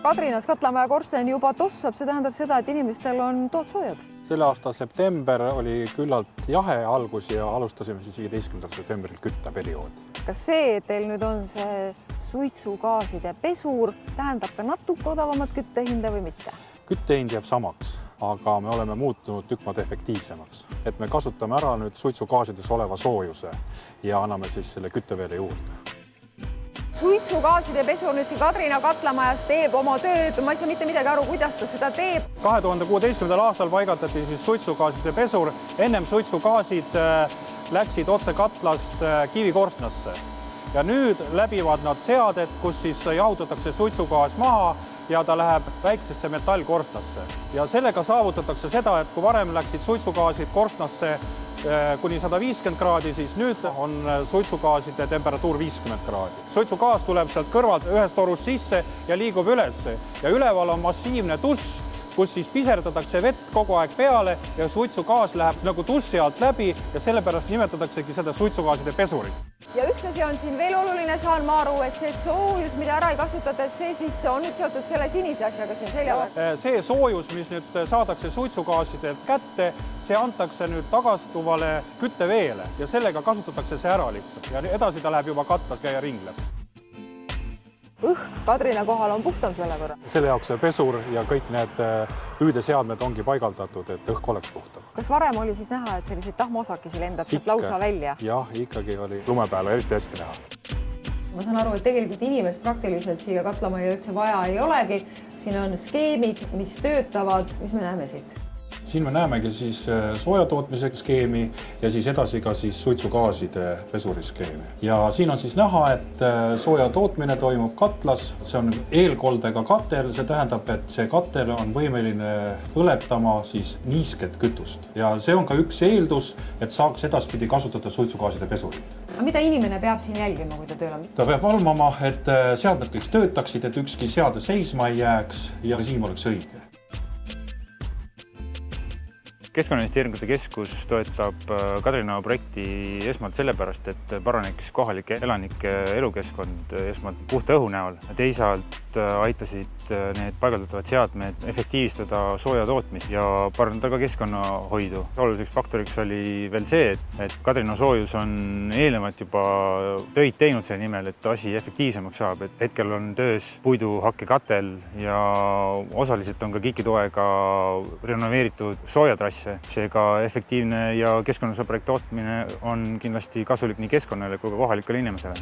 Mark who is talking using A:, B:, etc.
A: Kadrinas Katlamaja korsten juba tossab, see tähendab seda, et inimestel on toad soojad.
B: Selle aasta september oli küllalt jahe algus ja alustasime siis 15. septembril kütteperioodi.
A: Kas see, et teil nüüd on see suitsugaaside pesur, tähendab ka natuke odavamat küttehinda või mitte?
B: Küttehind jääb samaks, aga me oleme muutunud tükk maad efektiivsemaks. Et me kasutame ära nüüd suitsugaasides oleva soojuse ja anname siis selle kütteveele juurde.
A: Suitsugaaside pesur nüüd siin Kadrina Katlamajas teeb oma tööd. Ma ei saa mitte midagi aru, kuidas ta seda teeb.
B: 2016. aastal paigaldati siis suitsugaaside pesur. Ennem suitsugaasid läksid otse katlast kivikorstnasse. Ja nüüd läbivad nad seaded, kus siis jahutatakse suitsugaas maha ja ta läheb väiksesse metallkorstnasse. Ja sellega saavutatakse seda, et kui varem läksid suitsugaasid korstnasse kuni 150 kraadi, siis nüüd on suitsugaaside temperatuur 50 kraadi. Suitsugaas tuleb sealt kõrvalt ühest torust sisse ja liigub ülesse. Ja üleval on massiivne dušš, kus siis piserdatakse vett kogu aeg peale ja suitsugaas läheb nagu duši alt läbi ja sellepärast nimetataksegi seda suitsugaaside pesurit.
A: Ja üks asi on siin veel oluline, saan ma aru, et see soojus, mida ära ei kasutata, et see siis on nüüd seotud selle sinise asjaga siin seljaväe.
B: See soojus, mis nüüd saadakse suitsugaasidelt kätte, see antakse nüüd tagastuvale kütteveele ja sellega kasutatakse see ära lihtsalt. Ja edasi ta läheb juba katlas ja ringleb.
A: Kadrina kohal on puhtam selle võrra.
B: Selle jaoks see pesur ja kõik need püüdeseadmed ongi paigaldatud, et õhk oleks puhtam.
A: Kas varem oli siis näha, et selliseid tahmaosakesi lendab sealt lausa välja?
B: Jah, ikkagi oli lumepeale eriti hästi näha.
A: Ma saan aru, et tegelikult inimest praktiliselt siia Katlamaja üldse vaja ei olegi. Siin on skeemid, mis töötavad. Mis me näeme siit?
B: Siin me näemegi siis soojatootmise skeemi ja siis edasi ka siis suitsugaaside pesuriskeemi. Ja siin on siis näha, et soojatootmine toimub katlas. See on eelkoldega katel. See tähendab, et see katel on võimeline põletama siis niisket kütust. Ja see on ka üks eeldus, et saaks edaspidi kasutada suitsugaaside pesurit.
A: Aga mida inimene peab siin jälgima, kui ta tööl on?
B: Ta peab valmama, et seadmed kõik töötaksid, et ükski seade seisma ei jääks ja režiim oleks õige.
C: Keskkonnainvesteeringute keskus toetab Kadrina projekti esmalt sellepärast, et paraneks kohalike elanike elukeskkond esmalt puhta õhu näol. Teisalt aitasid need paigaldatavad seadmed efektiivistada sooja tootmist ja parandada ka keskkonnahoidu. Oluliseks faktoriks oli veel see, et Kadrina soojus on eelnevalt juba töid teinud selle nimel, et asi efektiivsemaks saab. Et hetkel on töös puiduhakkekatel ja osaliselt on ka KIK-i toega renoveeritud soojatrass. Seega efektiivne ja keskkonnasõbralik tootmine on kindlasti kasulik nii keskkonnale kui ka kohalikele inimesele.